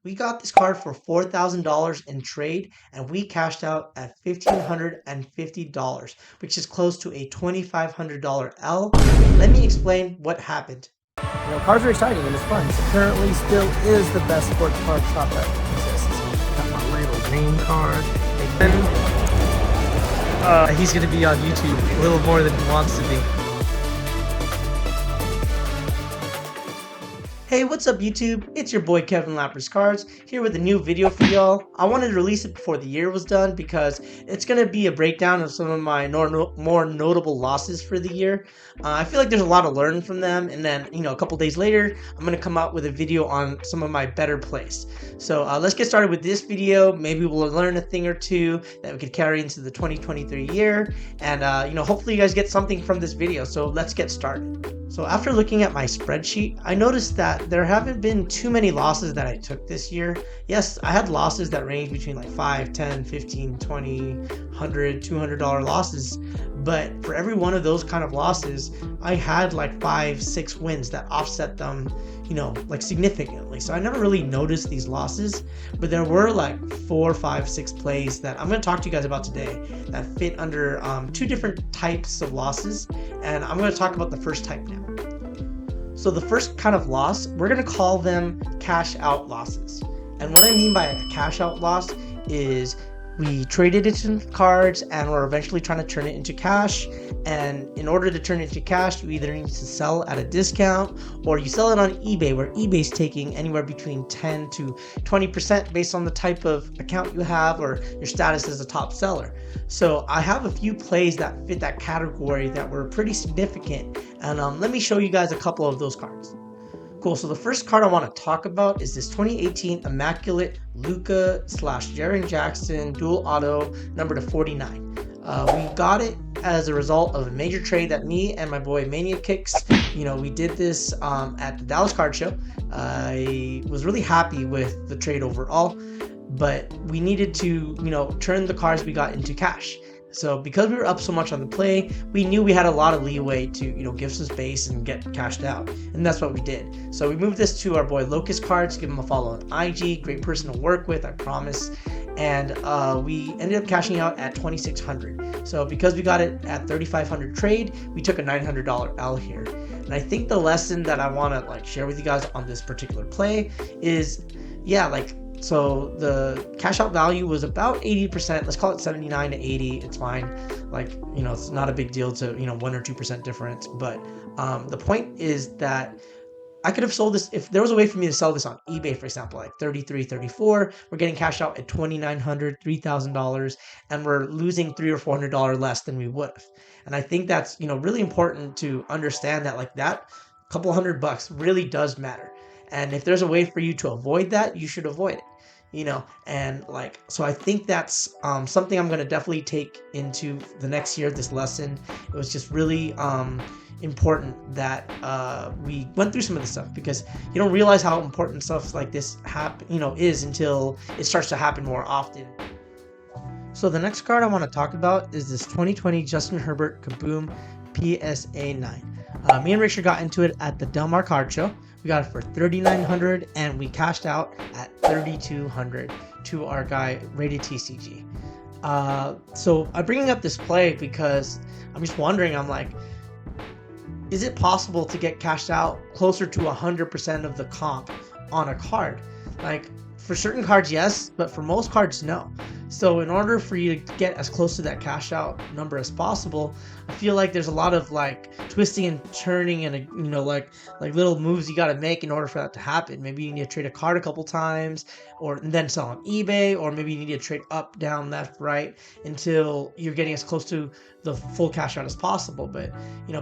We got this card for $4,000 in trade, and we cashed out at $1,550, which is close to a $2,500 L. Let me explain what happened. Cars are exciting and it's fun. So currently still is the best sports car shop that exists. Got my little name card. And he's gonna be on YouTube a little more than he wants to be. Hey, what's up YouTube? It's your boy Kevin Lapras Cards here with a new video for y'all. I wanted to release it before the year was done because it's going to be a breakdown of some of my more notable losses for the year. I feel like there's a lot to learn from them, and then, a couple days later, I'm going to come out with a video on some of my better plays. So let's get started with this video. Maybe we'll learn a thing or two that we could carry into the 2023 year, and hopefully you guys get something from this video. So let's get started. So after looking at my spreadsheet, I noticed that there haven't been too many losses that I took this year. Yes, I had losses that range between like 5, 10, 15, 20, 100, $200 losses. But for every one of those kind of losses, I had like 5, 6 wins that offset them, like significantly. So I never really noticed these losses, but there were like 4, 5, 6 plays that I'm going to talk to you guys about today that fit under 2 different types of losses. And I'm going to talk about the first type now. So the first kind of loss, we're going to call them cash out losses. And what I mean by a cash out loss is we traded it into cards and we're eventually trying to turn it into cash. And in order to turn it into cash, you either need to sell at a discount or you sell it on eBay, where eBay's taking anywhere between 10 to 20% based on the type of account you have or your status as a top seller. So I have a few plays that fit that category that were pretty significant. And let me show you guys a couple of those cards. Cool, so the first card I want to talk about is this 2018 Immaculate Luka / Jaren Jackson dual auto number to 49. We got it as a result of a major trade that me and my boy Mania Kicks, we did this at the Dallas Card Show. I was really happy with the trade overall, but we needed to, turn the cards we got into cash. So because we were up so much on the play, we knew we had a lot of leeway to, give some space and get cashed out. And that's what we did. So we moved this to our boy Locust Cards, give him a follow on IG, great person to work with, I promise. And we ended up cashing out at $2,600. So because we got it at $3,500 trade, we took a $900 L here. And I think the lesson that I want to share with you guys on this particular play is, so the cash out value was about 80%. Let's call it 79 to 80. It's fine. It's not a big deal to, 1 or 2% difference. But the point is that I could have sold this if there was a way for me to sell this on eBay, for example, like 33, 34. We're getting cashed out at $2,900, $3,000, and we're losing $300 or $400 less than we would have. And I think that's, really important to understand that that couple $100 really does matter. And if there's a way for you to avoid that, you should avoid it. And so I think that's something I'm going to definitely take into the next year, this lesson. It was just really important that we went through some of this stuff, because you don't realize how important stuff like this is until it starts to happen more often. So the next card I want to talk about is this 2020 Justin Herbert Kaboom PSA 9. Me and Richard got into it at the Del Mar Card Show. We got it for $3,900 and we cashed out at $3,200 to our guy Rated TCG. So I'm bringing up this play because I'm just wondering, is it possible to get cashed out closer to 100% of the comp on a card? For certain cards, yes, but for most cards, no. So in order for you to get as close to that cash out number as possible, I feel like there's a lot of twisting and turning and little moves you got to make in order for that to happen. Maybe you need to trade a card a couple times, or then sell on eBay, or maybe you need to trade up, down, left, right until you're getting as close to the full cash out as possible. But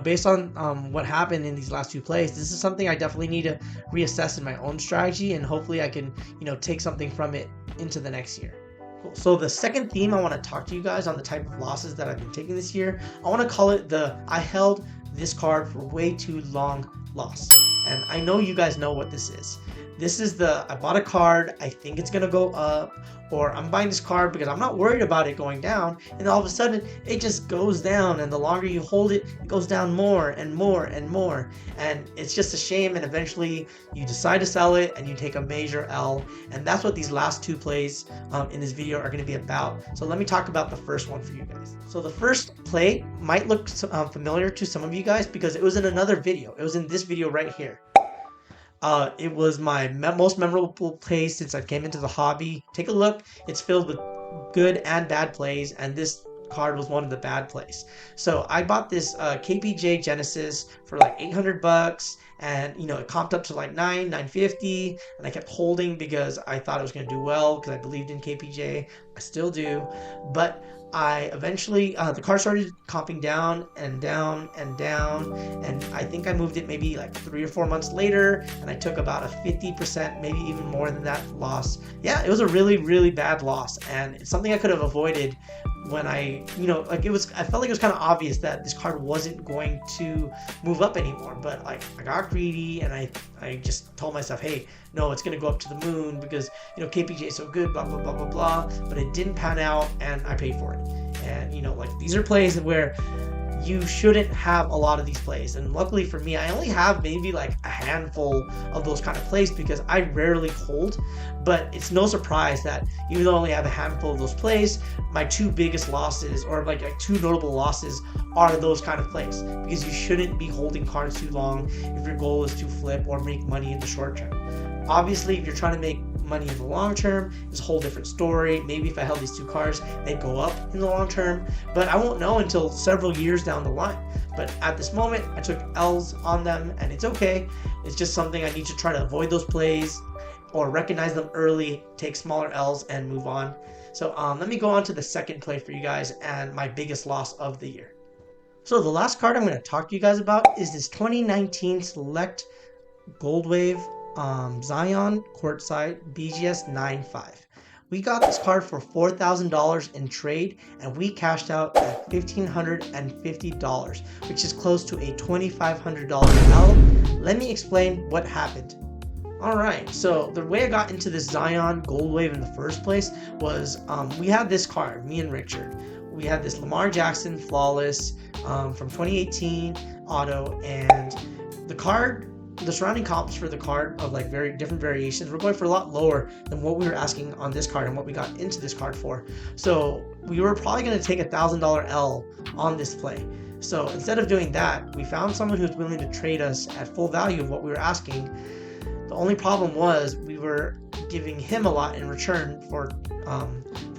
based on what happened in these last 2 plays, this is something I definitely need to reassess in my own strategy, and hopefully I can take something from it into the next year. Cool. So the second theme I want to talk to you guys on the type of losses that I've been taking this year, I want to call it the I held this card for way too long loss. And I know you guys know what this is. This is I bought a card, I think it's gonna go up, or I'm buying this card because I'm not worried about it going down, and all of a sudden it just goes down, and the longer you hold it, it goes down more and more and more, and it's just a shame, and eventually you decide to sell it and you take a major L, and that's what these last two plays in this video are going to be about. So let me talk about the first one for you guys. So the first play might look familiar to some of you guys because it was in another video. It was in this video right here. It was my most memorable play since I came into the hobby. Take a look. It's filled with good and bad plays, and this card was one of the bad plays. So I bought this KPJ Genesis for like 800 bucks, and you know, it comped up to like $950, and I kept holding because I thought it was going to do well because I believed in KPJ. I still do, but I eventually, the card started comping down and down and down, and I think I moved it maybe like 3 or 4 months later, and I took about a 50%, maybe even more than that loss. Yeah, it was a really, really bad loss, and it's something I could have avoided when I felt like it was kind of obvious that this card wasn't going to move up anymore, but like I got greedy, and I just told myself, hey, no, it's going to go up to the moon because, you know, KPJ is so good, blah, blah, blah, blah, blah, but it didn't pan out, and I paid for it. And, you know, like, these are plays where you shouldn't have a lot of these plays, and luckily for me, I only have maybe like a handful of those kind of plays because I rarely hold. But it's no surprise that even though I only have a handful of those plays, my two biggest losses, or like two notable losses, are those kind of plays, because you shouldn't be holding cards too long if your goal is to flip or make money in the short term. Obviously, if you're trying to make money in the long term, it's a whole different story. Maybe if I held these two cards, they'd go up in the long term, but I won't know until several years down the line. But at this moment, I took L's on them, and it's okay. It's just something I need to try to avoid those plays, or recognize them early, take smaller L's, and move on. So let me go on to the second play for you guys, and my biggest loss of the year. So the last card I'm going to talk to you guys about is this 2019 Select Gold Wave Zion Courtside BGS 9.5. We got this card for $4,000 in trade, and we cashed out at $1,550, which is close to a $2,500 L. Let me explain what happened. Alright, so the way I got into this Zion Gold Wave in the first place was we had this card, me and Richard. We had this Lamar Jackson Flawless from 2018 auto, and the surrounding comps for the card of like very different variations were going for a lot lower than what we were asking on this card and what we got into this card for. So we were probably going to take $1,000 L on this play. So instead of doing that, we found someone who was willing to trade us at full value of what we were asking. The only problem was we were giving him a lot in return for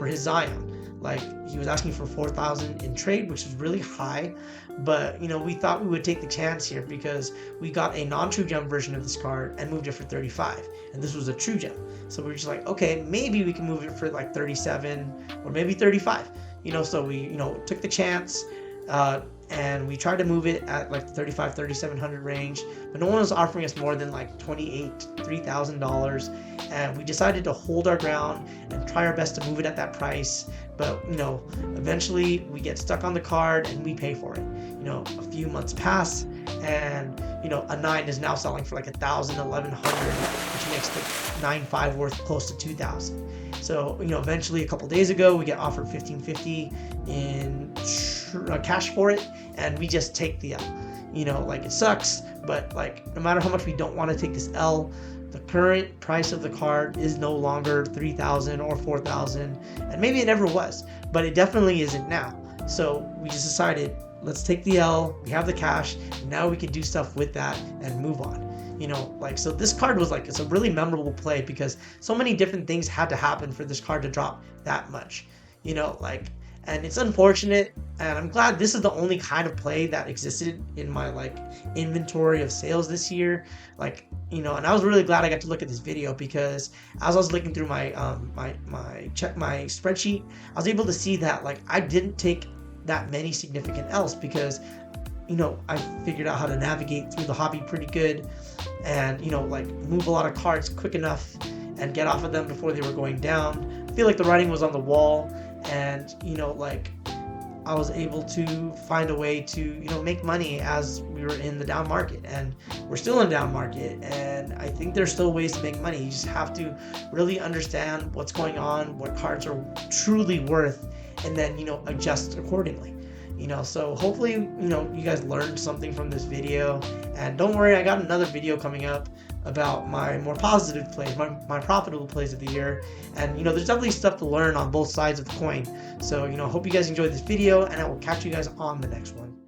his Zion. Like, he was asking for $4,000 in trade, which is really high, but you know, we thought we would take the chance here because we got a non-true gem version of this card and moved it for 35, and this was a true gem. So we were just like, okay, maybe we can move it for like 37 or maybe 35. You know, so we took the chance, and we tried to move it at like the $3,500, $3,700 range, but no one was offering us more than like $3,000, and we decided to hold our ground and try our best to move it at that price. But eventually we get stuck on the card and we pay for it. A few months pass, and a 9 is now selling for like $1,000, $1,100, which makes the 9.5 worth close to $2,000. So eventually a couple days ago we get offered $1,550 in cash for it, and we just take the L. Like, it sucks, but like, no matter how much we don't want to take this L, the current price of the card is no longer $3,000 or $4,000, and maybe it never was, but it definitely isn't now. So we just decided, let's take the L, we have the cash, and now we can do stuff with that and move on. So this card was like, it's a really memorable play because so many different things had to happen for this card to drop that much. And it's unfortunate, and I'm glad this is the only kind of play that existed in my inventory of sales this year. And I was really glad I got to look at this video, because as I was looking through my my spreadsheet, I was able to see that I didn't take that many significant L's, because I figured out how to navigate through the hobby pretty good, and move a lot of cards quick enough and get off of them before they were going down. I feel like the writing was on the wall, and I was able to find a way to, make money as we were in the down market, and we're still in down market. And I think there's still ways to make money. You just have to really understand what's going on, what cards are truly worth, and then, adjust accordingly. So hopefully, you guys learned something from this video. And don't worry, I got another video coming up about my more positive plays, my profitable plays of the year. And, there's definitely stuff to learn on both sides of the coin. So, hope you guys enjoyed this video, and I will catch you guys on the next one.